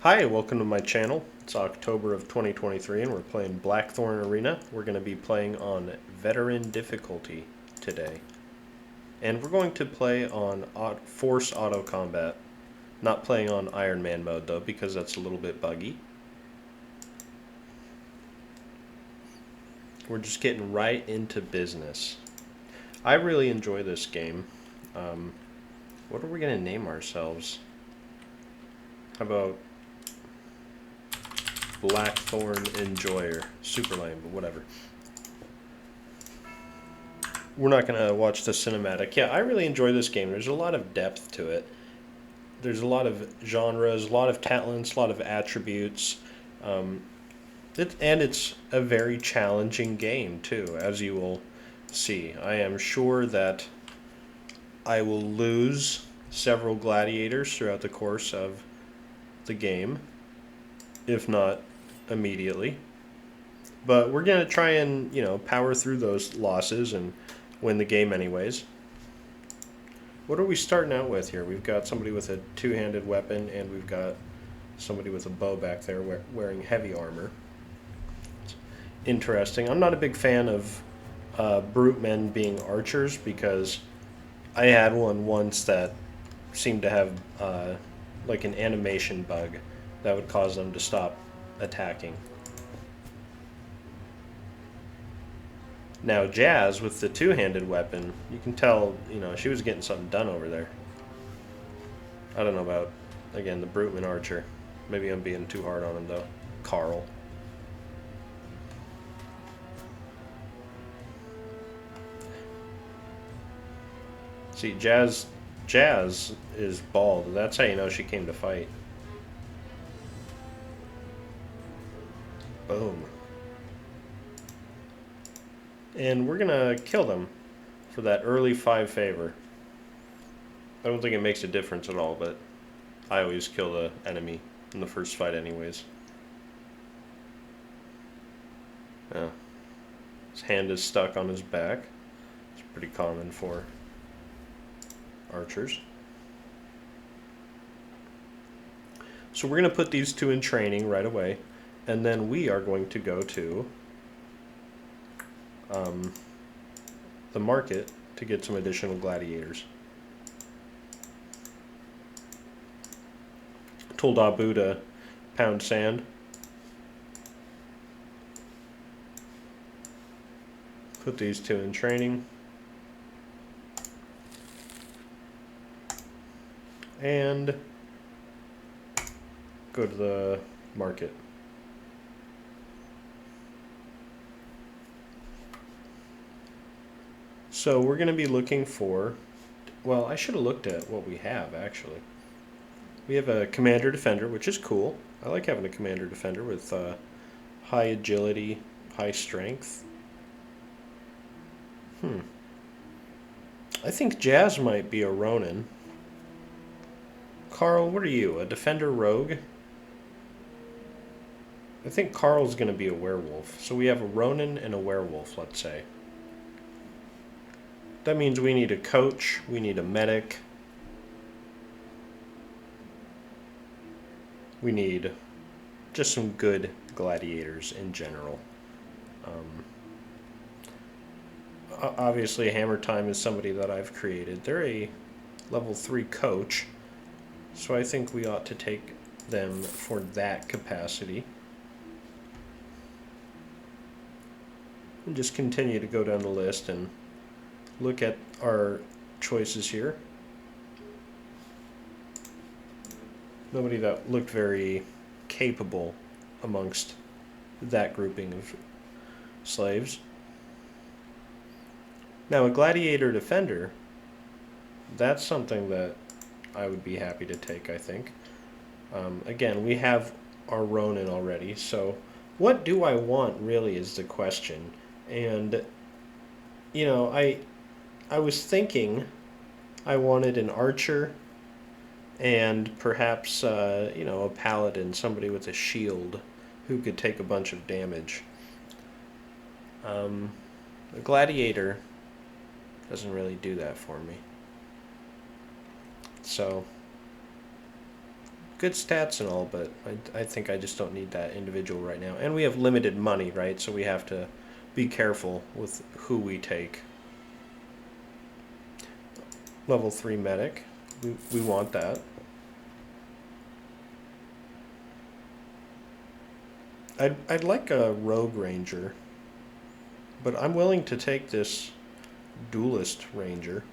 Hi, welcome to my channel. It's October of 2023 and we're playing Blackthorn Arena. We're going to be playing on Veteran difficulty today. And we're going to play on Force Auto Combat. Not playing on Iron Man mode though, because that's a little bit buggy. We're just getting right into business. I really enjoy this game. What are we going to name ourselves? How about Blackthorn Enjoyer? Super lame, but whatever. We're not going to watch the cinematic. Yeah, I really enjoy this game. There's a lot of depth to it. There's a lot of genres, a lot of talents, a lot of attributes. And it's a very challenging game, too, as you will see. I am sure that I will lose several gladiators throughout the course of the game, if not immediately. But we're going to try and, power through those losses and win the game anyways. What are we starting out with here? We've got somebody with a two-handed weapon, and we've got somebody with a bow back there wearing heavy armor. It's interesting. I'm not a big fan of brute men being archers because I had one once that seemed to have like an animation bug that would cause them to stop attacking. Now Jazz, with the two-handed weapon, you can tell, she was getting something done over there. I don't know about, again, the Bruteman Archer. Maybe I'm being too hard on him, though. Carl. See, Jazz is bald. That's how you know she came to fight. Boom. And we're going to kill them for that early 5 favor. I don't think it makes a difference at all, but I always kill the enemy in the first fight anyways. Yeah. His hand is stuck on his back. It's pretty common for archers. So we're going to put these two in training right away, and then we are going to go to the market to get some additional gladiators. Told Abu to pound sand. Put these two in training. And go to the market. So we're going to be looking for, well, I should have looked at what we have, actually. We have a commander defender, which is cool. I like having a commander defender with high agility, high strength. I think Jazz might be a Ronin. Carl, what are you, a defender rogue? I think Carl's going to be a werewolf. So we have a Ronin and a werewolf, let's say. That means we need a coach, we need a medic, we need just some good gladiators in general. Obviously, Hammer Time is somebody that I've created. They're a level 3 coach, so I think we ought to take them for that capacity. And just continue to go down the list and look at our choices here. Nobody that looked very capable amongst that grouping of slaves. Now, a gladiator defender, that's something that I would be happy to take, I think. Again, we have our Ronin already, so what do I want really is the question. And, I was thinking I wanted an archer and perhaps, a paladin, somebody with a shield who could take a bunch of damage. A gladiator doesn't really do that for me. So good stats and all, but I think I just don't need that individual right now. And we have limited money, right? So we have to be careful with who we take. Level 3 medic. We want that. I'd like a rogue ranger, but I'm willing to take this duelist ranger.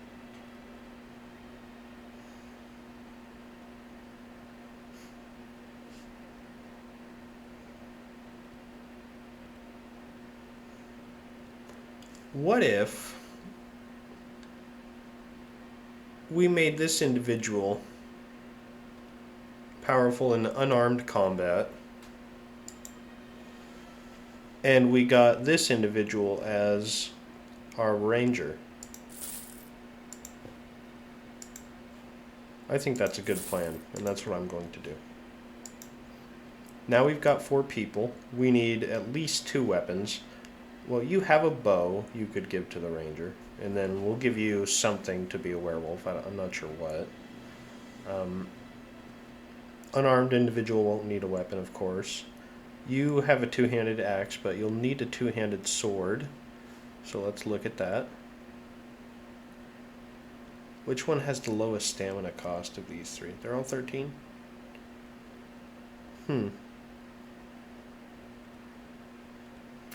What if we made this individual powerful in unarmed combat, and we got this individual as our ranger? I think that's a good plan, and that's what I'm going to do. Now we've got 4 people. We need at least 2 weapons. Well, you have a bow you could give to the ranger, and then we'll give you something to be a werewolf. I'm not sure what. Unarmed individual won't need a weapon, of course. You have a 2-handed axe, but you'll need a 2-handed sword. So let's look at that. Which one has the lowest stamina cost of these 3? They're all 13?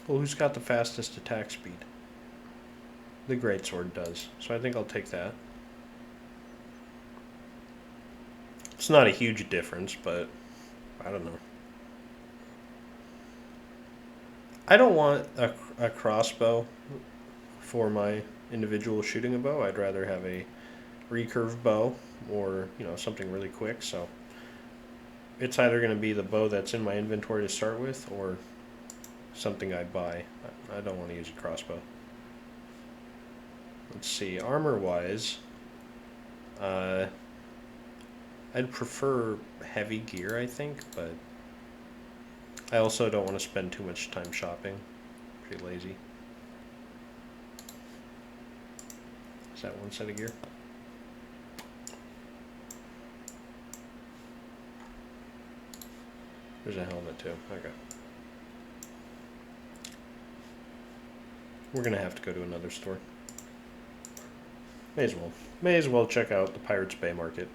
Well, who's got the fastest attack speed? The greatsword does, so I think I'll take that. It's not a huge difference, but I don't know. I don't want a crossbow for my individual shooting a bow. I'd rather have a recurve bow or, something really quick. So it's either going to be the bow that's in my inventory to start with or something I buy. I don't want to use a crossbow. Let's see, armor-wise, I'd prefer heavy gear, I think, but I also don't want to spend too much time shopping. Pretty lazy. Is that one set of gear? There's a helmet too. Okay. We're gonna have to go to another store. May as well. May as well check out the Pirates Bay Market.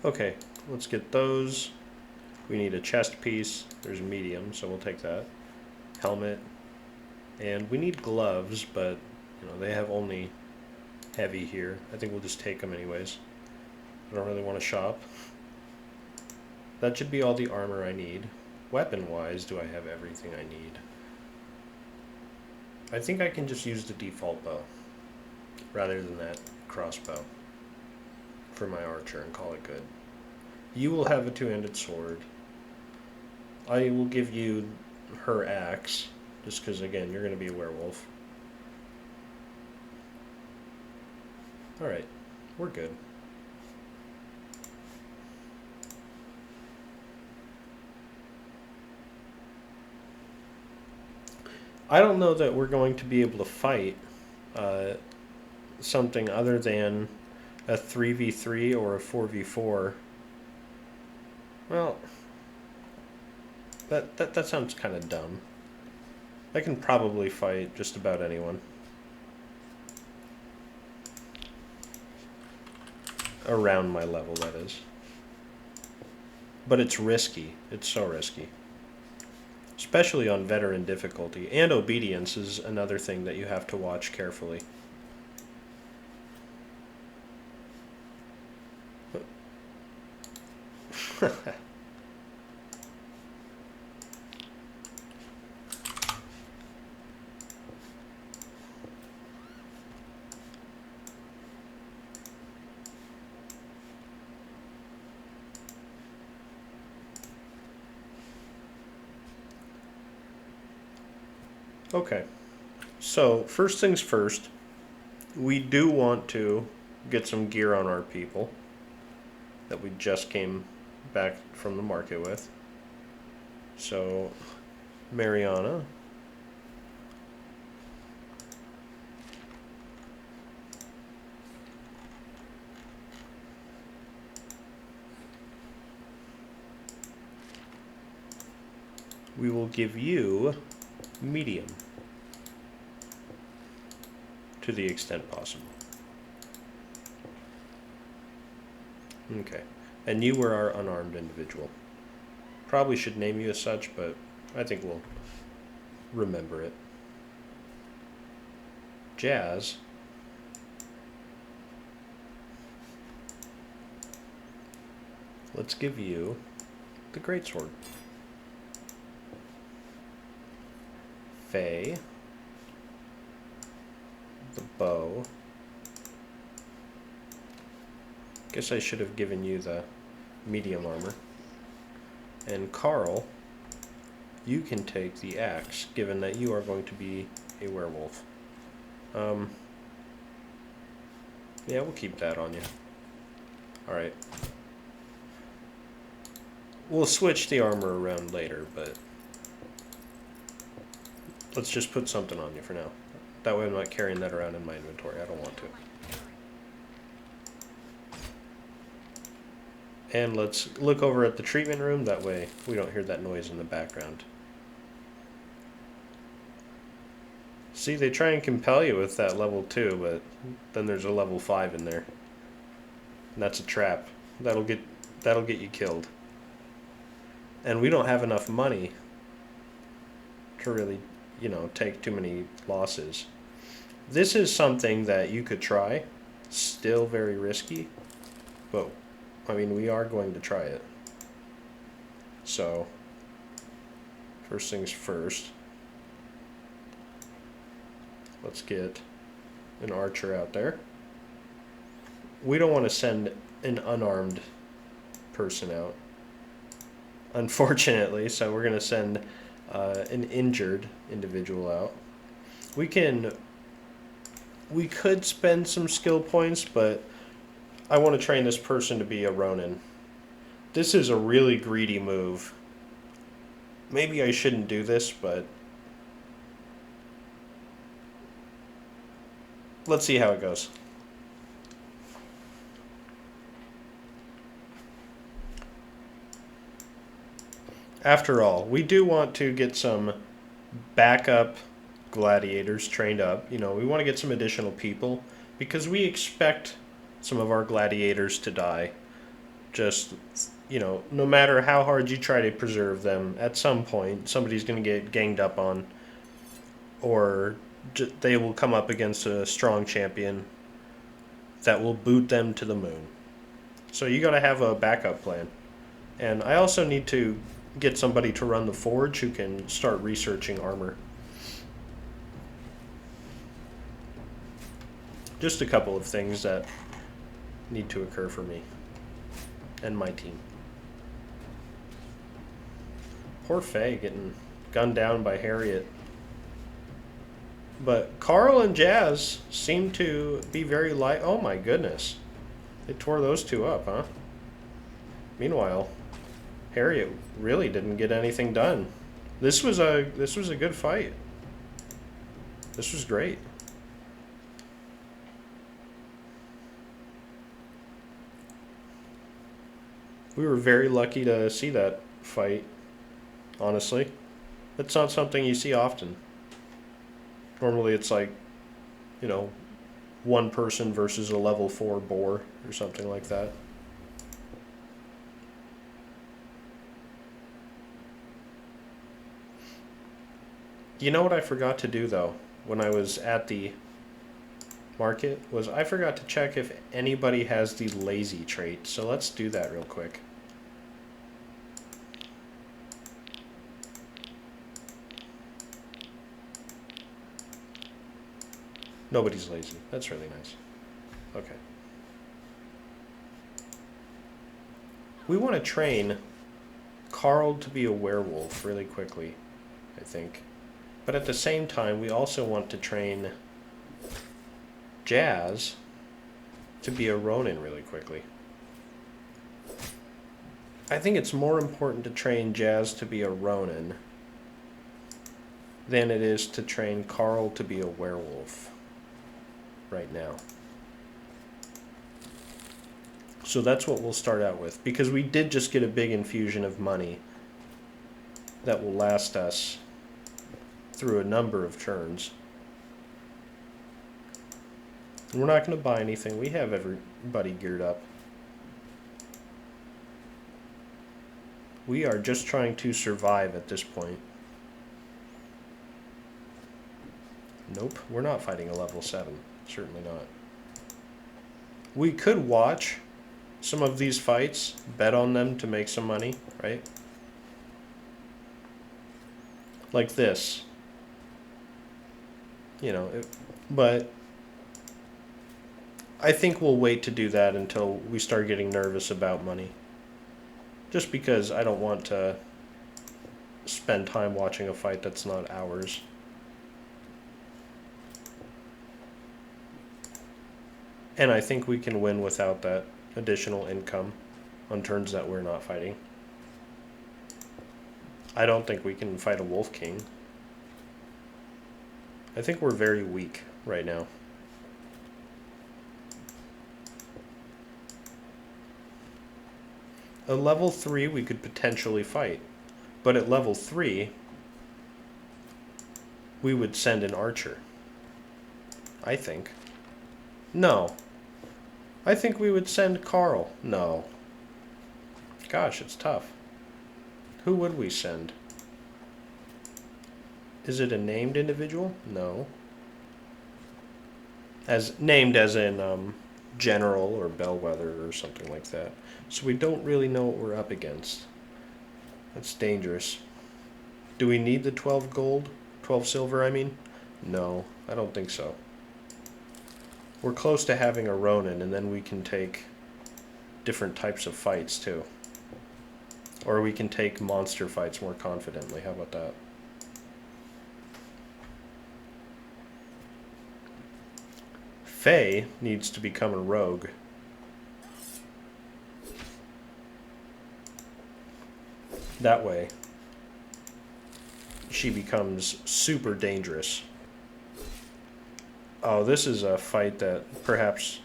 Okay, let's get those. We need a chest piece. There's a medium, so we'll take that. Helmet. And we need gloves, but they have only heavy here. I think we'll just take them anyways. I don't really want to shop. That should be all the armor I need. Weapon-wise, do I have everything I need? I think I can just use the default bow rather than that crossbow for my archer and call it good. You will have a 2-handed sword. I will give you her axe, just because, again, you're going to be a werewolf. Alright, we're good. I don't know that we're going to be able to fight something other than a 3v3 or a 4v4. Well, that sounds kind of dumb. I can probably fight just about anyone. Around my level, that is. But it's risky. It's so risky. Especially on veteran difficulty. And obedience is another thing that you have to watch carefully. Okay, so first things first, we do want to get some gear on our people that we just came back from the market with. So, Mariana. We will give you medium to the extent possible. Okay. And you were our unarmed individual. Probably should name you as such, but I think we'll remember it. Jazz. Let's give you the greatsword. Faye. The bow. Guess I should have given you the medium armor. And Carl, you can take the axe, given that you are going to be a werewolf. Yeah, we'll keep that on you. Alright. We'll switch the armor around later, but let's just put something on you for now. That way I'm not carrying that around in my inventory. I don't want to. And let's look over at the treatment room. That way we don't hear that noise in the background. See, they try and compel you with that level 2, but then there's a level 5 in there. And that's a trap. That'll get you killed. And we don't have enough money to really, take too many losses. This is something that you could try. Still very risky, but I mean, we are going to try it. So, first things first. Let's get an archer out there. We don't want to send an unarmed person out, unfortunately, so we're going to send an injured individual out. We could spend some skill points, but I want to train this person to be a Ronin. This is a really greedy move. Maybe I shouldn't do this, but let's see how it goes. After all, we do want to get some backup gladiators trained up. We want to get some additional people because we expect some of our gladiators to die. Just, no matter how hard you try to preserve them, at some point somebody's going to get ganged up on, or they will come up against a strong champion that will boot them to the moon. So you got to have a backup plan. And I also need to get somebody to run the forge who can start researching armor. Just a couple of things that need to occur for me and my team. Poor Faye getting gunned down by Harriet. But Carl and Jazz seem to be very light. Oh my goodness. They tore those two up, huh? Meanwhile, Harriet really didn't get anything done. This was a good fight. This was great. We were very lucky to see that fight, honestly. It's not something you see often. Normally it's like, one person versus a level 4 boar or something like that. You know what I forgot to do, though, when I was at the market, was I forgot to check if anybody has the lazy trait. So let's do that real quick. Nobody's lazy. That's really nice. Okay. We want to train Carl to be a werewolf really quickly, I think. But at the same time, we also want to train Jazz to be a Ronin really quickly. I think it's more important to train Jazz to be a Ronin than it is to train Carl to be a werewolf right now. So that's what we'll start out with, because we did just get a big infusion of money that will last us through a number of turns. And we're not going to buy anything. We have everybody geared up. We are just trying to survive at this point. Nope, we're not fighting a level 7. Certainly not. We could watch some of these fights, bet on them to make some money, right? Like this. You know, but I think we'll wait to do that until we start getting nervous about money. Just because I don't want to spend time watching a fight that's not ours. And I think we can win without that additional income on turns that we're not fighting. I don't think we can fight a Wolf King. I think we're very weak right now. At level 3 we could potentially fight. But at level 3 we would send an archer. I think. No. I think we would send Carl. No. Gosh, it's tough. Who would we send? Is it a named individual? No. As named as in general or bellwether or something like that. So we don't really know what we're up against. That's dangerous. Do we need the 12 gold? 12 silver, I mean? No, I don't think so. We're close to having a Ronin, and then we can take different types of fights, too. Or we can take monster fights more confidently. How about that? Faye needs to become a rogue. That way, she becomes super dangerous. Oh, this is a fight that perhaps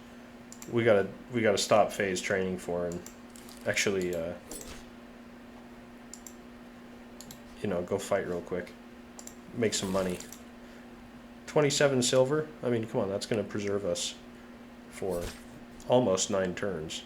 we gotta stop Faye's training for and actually, you know, go fight real quick, make some money. 27 silver. I mean, come on, that's gonna preserve us for almost 9 turns.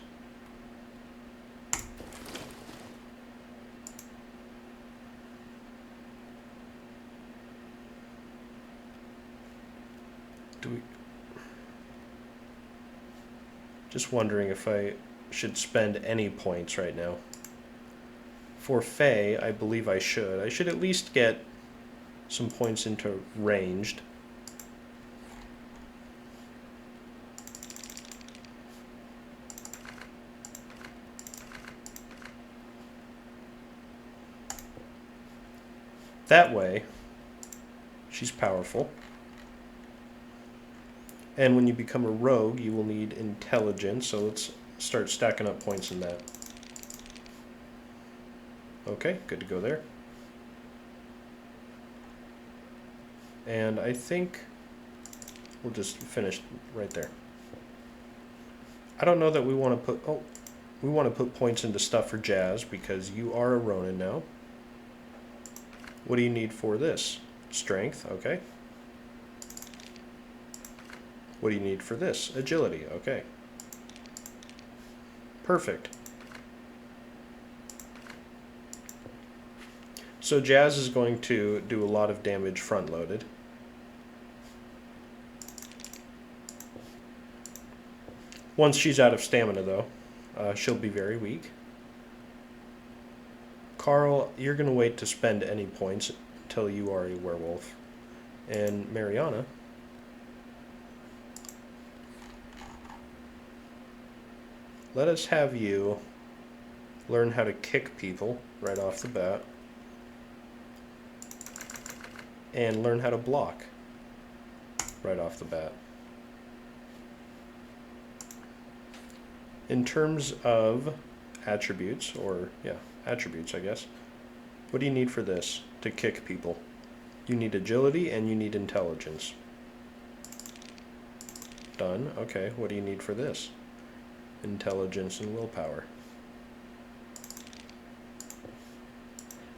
Just wondering if I should spend any points right now. For Faye, I believe I should. I should at least get some points into ranged. That way, she's powerful. And when you become a rogue, you will need intelligence, so let's start stacking up points in that. Okay, good to go there. And I think we'll just finish right there. I don't know that we want to put... Oh, we want to put points into stuff for Jazz, because you are a Ronin now. What do you need for this? Strength, okay. What do you need for this? Agility, okay. Perfect. So Jazz is going to do a lot of damage front-loaded. Once she's out of stamina, though, she'll be very weak. Carl, you're going to wait to spend any points until you are a werewolf. And Mariana... let us have you learn how to kick people right off the bat. And learn how to block right off the bat. In terms of attributes, or yeah, attributes, I guess. What do you need for this to kick people? You need agility and you need intelligence. Done. Okay, what do you need for this? Intelligence and willpower.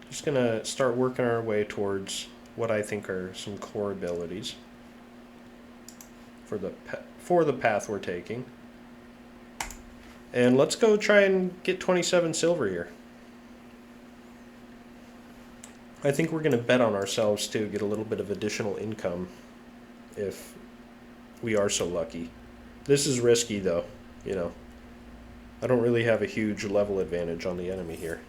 Just gonna start working our way towards what I think are some core abilities for the path we're taking. And let's go try and get 27 silver here. I think we're going to bet on ourselves to get a little bit of additional income if we are so lucky. This is risky though, you know. I don't really have a huge level advantage on the enemy here.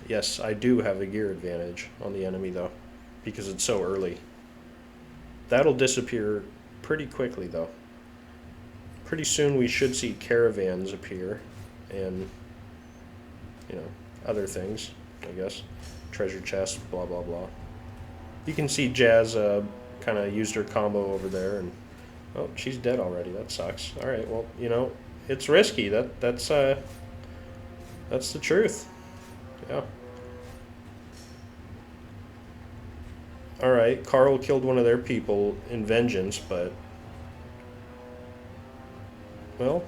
Yes, I do have a gear advantage on the enemy though, because it's so early. That'll disappear pretty quickly though. Pretty soon we should see caravans appear and, you know, other things, I guess. Treasure chest, blah, blah, blah. You can see Jazz kind of used her combo over there, and oh, she's dead already. That sucks. All right, well, you know, it's risky. That's the truth. Yeah. All right, Carl killed one of their people in vengeance, but well,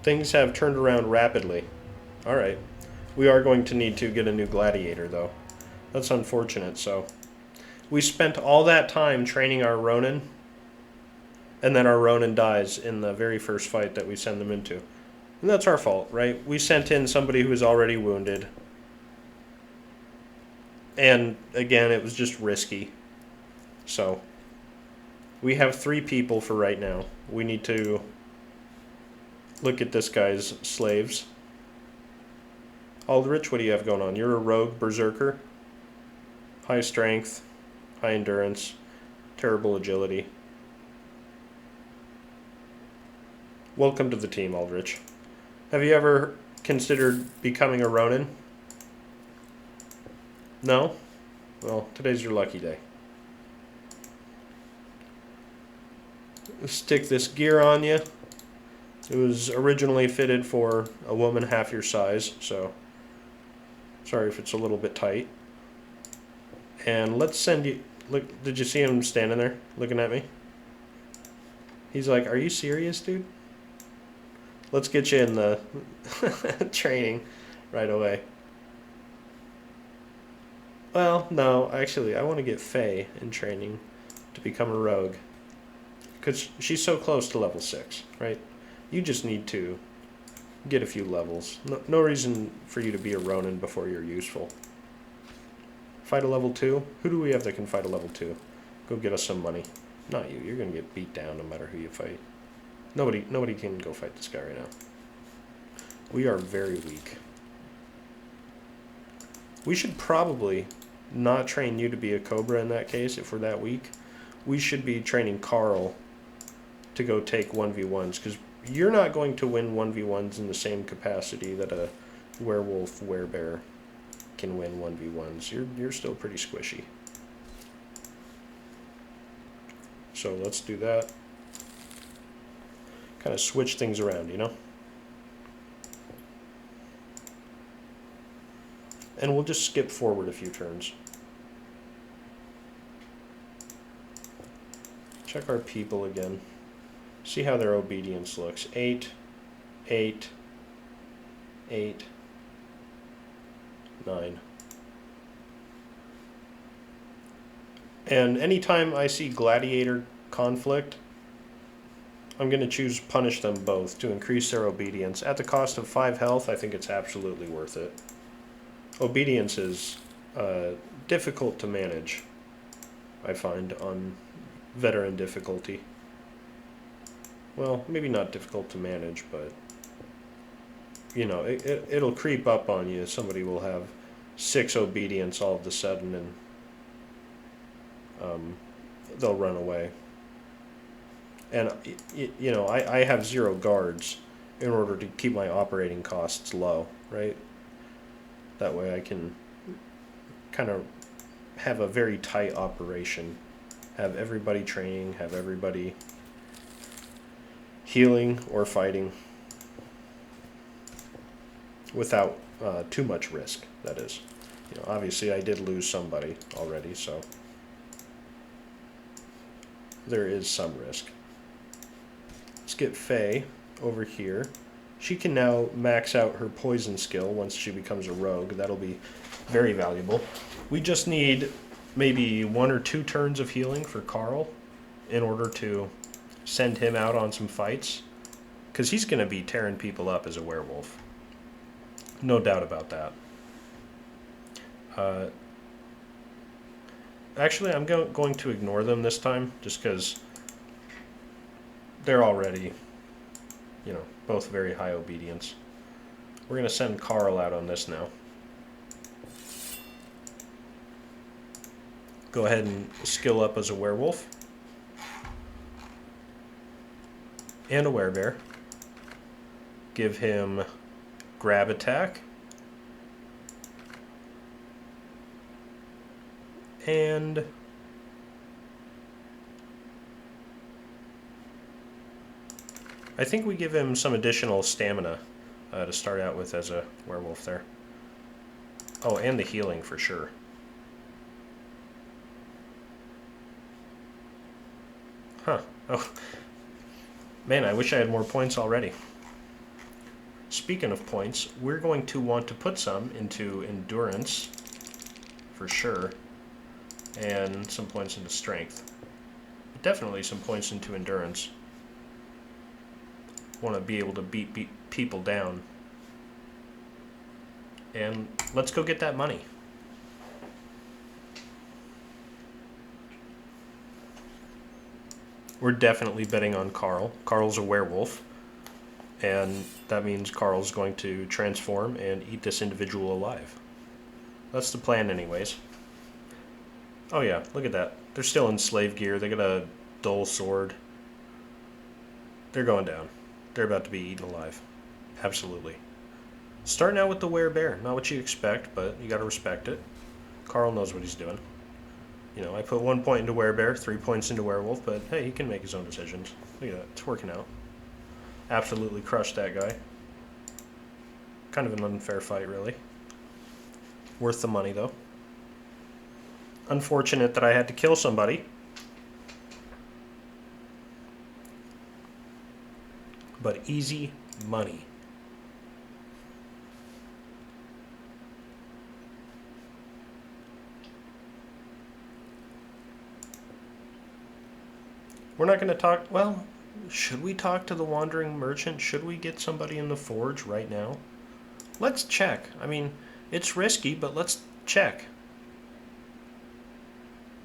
things have turned around rapidly. All right. We are going to need to get a new Gladiator, though. That's unfortunate, so. We spent all that time training our Ronin, and then our Ronin dies in the very first fight that we send them into. And that's our fault, right? We sent in somebody who was already wounded. And, again, it was just risky. So, we have 3 people for right now. We need to look at this guy's slaves. Aldrich, what do you have going on? You're a rogue berserker. High strength, high endurance, terrible agility. Welcome to the team, Aldrich. Have you ever considered becoming a Ronin? No? Well, today's your lucky day. Stick this gear on you. It was originally fitted for a woman half your size, so sorry if it's a little bit tight. And let's send you... Look, did you see him standing there looking at me? He's like, are you serious, dude? Let's get you in the training right away. Well, no, actually, I want to get Faye in training to become a rogue. Because she's so close to level 6, right? You just need to get a few levels. No reason for you to be a Ronin before you're useful. Fight a level 2? Who do we have that can fight a level 2? Go get us some money. Not you. You're going to get beat down no matter who you fight. Nobody can go fight this guy right now. We are very weak. We should probably not train you to be a Cobra in that case if we're that weak. We should be training Carl to go take 1v1s, because you're not going to win 1v1s in the same capacity that a werewolf werebear can win 1v1s. You're still pretty squishy. So let's do that. Kind of switch things around, you know? And we'll just skip forward a few turns. Check our people again. See how their obedience looks. 8, 8, 8, 9. And anytime I see Gladiator conflict, I'm going to choose punish them both to increase their obedience. At the cost of 5 health, I think it's absolutely worth it. Obedience is difficult to manage, I find, on veteran difficulty. Well, maybe not difficult to manage, but you know, it'll creep up on you. Somebody will have 6 obedience all of a sudden, and they'll run away. And you know, I have 0 guards in order to keep my operating costs low, right? That way I can kind of have a very tight operation Have everybody training, have everybody healing or fighting without too much risk, that is. You know, obviously I did lose somebody already, so there is some risk. Let's get Faye over here. She can now max out her poison skill once she becomes a rogue. That'll be very valuable. We just need maybe 1 or 2 turns of healing for Carl in order to send him out on some fights, because he's going to be tearing people up as a werewolf. No doubt about that. Actually, I'm going to ignore them this time, just because they're already, you know, both very high obedience. We're going to send Carl out on this now. Go ahead and skill up as a werewolf. And a werebear. Give him grab attack. And I think we give him some additional stamina to start out with as a werewolf there. Oh, and the healing for sure. Huh. Oh. Man, I wish I had more points already. Speaking of points, we're going to want to put some into endurance, for sure, and some points into strength. Definitely some points into endurance. Want to be able to beat people down. And let's go get that money. We're definitely betting on Carl. Carl's a werewolf, and that means Carl's going to transform and eat this individual alive. That's the plan anyways. Oh yeah, look at that. They're still in slave gear. They got a dull sword. They're going down. They're about to be eaten alive. Absolutely. Starting out with the werebear. Not what you expect, but you gotta respect it. Carl knows what he's doing. You know, I put 1 point into werebear, 3 points into werewolf, but hey, he can make his own decisions. Look at that, it's working out. Absolutely crushed that guy. Kind of an unfair fight, really. Worth the money, though. Unfortunate that I had to kill somebody. But easy money. We're not going to talk... Well, should we talk to the wandering merchant? Should we get somebody in the forge right now? Let's check. I mean, it's risky, but let's check.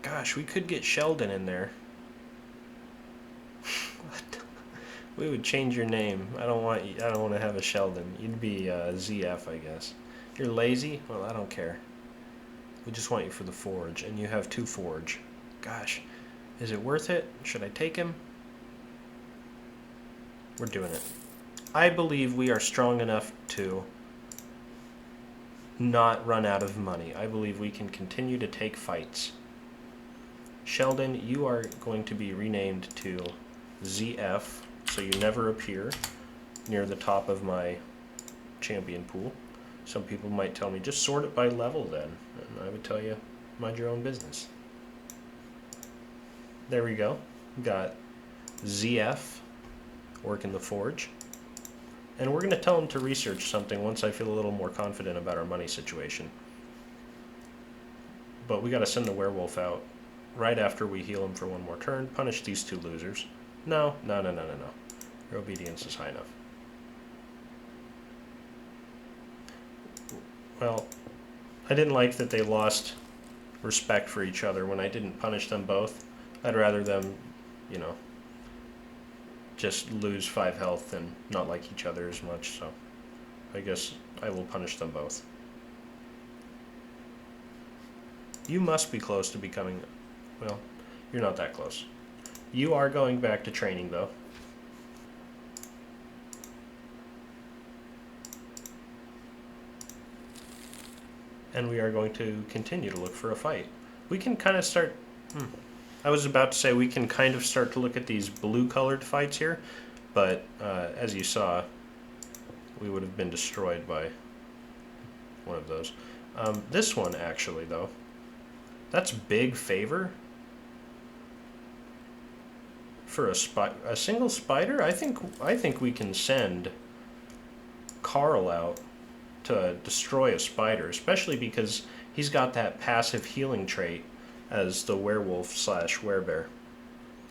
Gosh, we could get Sheldon in there. We would change your name. I don't want to have a Sheldon. You'd be ZF, I guess. You're lazy? Well, I don't care. We just want you for the forge, and you have 2 forge. Gosh, is it worth it? Should I take him? We're doing it. I believe we are strong enough to not run out of money. I believe we can continue to take fights. Sheldon, you are going to be renamed to ZF, so you never appear near the top of my champion pool. Some people might tell me, just sort it by level then. And I would tell you, mind your own business. There we go. Got ZF working the forge. And we're going to tell him to research something once I feel a little more confident about our money situation. But we got to send the werewolf out right after we heal him for 1 more turn. Punish these 2 losers. No. Your obedience is high enough. Well, I didn't like that they lost respect for each other when I didn't punish them both. I'd rather them, you know, just lose 5 health and not like each other as much, so I guess I will punish them both. You must be close to becoming... Well, you're not that close. You are going back to training, though. And we are going to continue to look for a fight. We can kind of start... I was about to say we can kind of start to look at these blue-colored fights here, but as you saw, we would have been destroyed by one of those. This one, actually, though, that's big favor for a single spider. I think we can send Carl out to destroy a spider, especially because he's got that passive healing trait as the werewolf / werebear.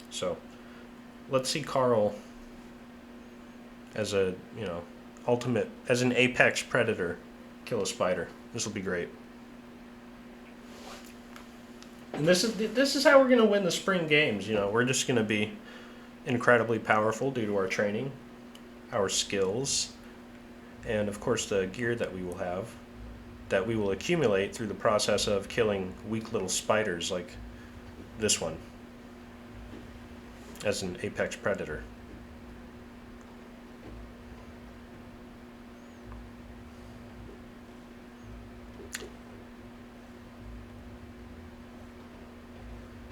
So let's see Carl as a, ultimate, as an apex predator kill a spider. This will be great. And this is how we're going to win the spring games. We're just going to be incredibly powerful due to our training, our skills, and of course the gear that we will have, that we will accumulate through the process of killing weak little spiders like this one as an apex predator.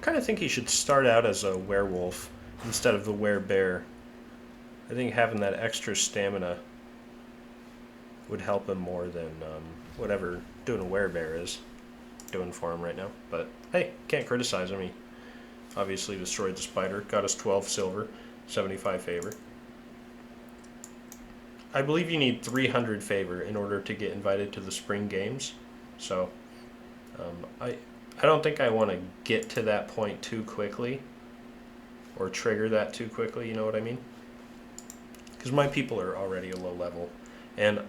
I kind of think he should start out as a werewolf instead of the werebear. I think having that extra stamina would help him more than whatever doing a werebear is doing for him right now. But hey, can't criticize him. He obviously destroyed the spider, got us 12 silver, 75 favor. I believe you need 300 favor in order to get invited to the spring games. So I don't think I want to get to that point too quickly or trigger that too quickly, you know what I mean? Because my people are already a low level. And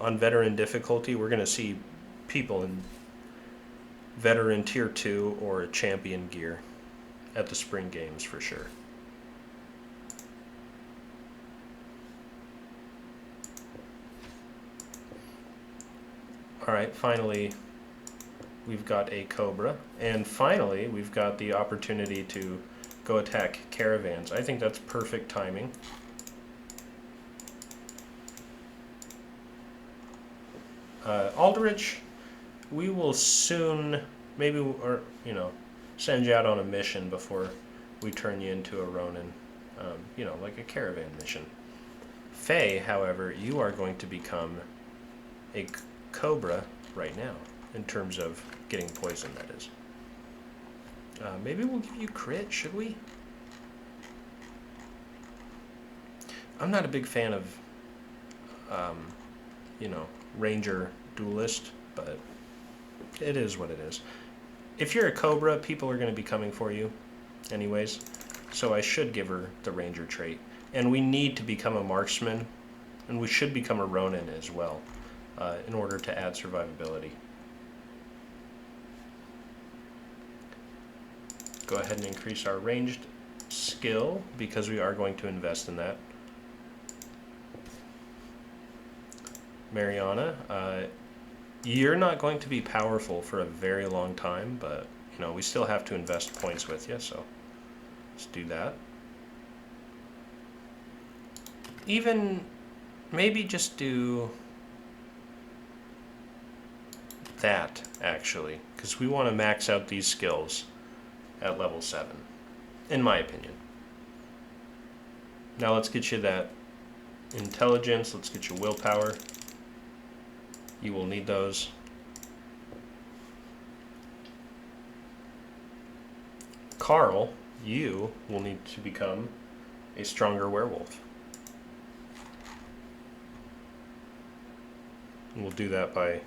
on veteran difficulty, we're going to see people in veteran tier 2 or champion gear at the spring games for sure. Alright, finally we've got a Cobra, and finally we've got the opportunity to go attack caravans. I think that's perfect timing. Aldrich, we will soon, maybe, or send you out on a mission before we turn you into a Ronin, like a caravan mission. Faye, however, you are going to become a Cobra right now, in terms of getting poison, that is. Maybe we'll give you crit, should we? I'm not a big fan of, Ranger Duelist, but it is what it is. If you're a Cobra, people are going to be coming for you anyways, so I should give her the Ranger trait. And we need to become a Marksman, and we should become a Ronin as well, in order to add survivability. Go ahead and increase our ranged skill, because we are going to invest in that. Mariana, you're not going to be powerful for a very long time, but we still have to invest points with you, so let's do that. Even maybe just do that, actually, because we want to max out these skills at level 7, in my opinion. Now let's get you that intelligence, let's get you willpower. You will need those. Carl, you will need to become a stronger werewolf. And we'll do that by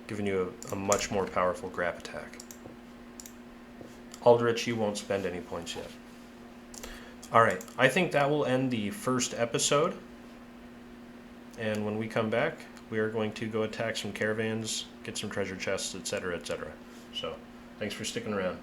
giving you a much more powerful grab attack. Aldrich, you won't spend any points yet. Alright, I think that will end the first episode. And when we come back, we are going to go attack some caravans, get some treasure chests, etc., etc. So, thanks for sticking around.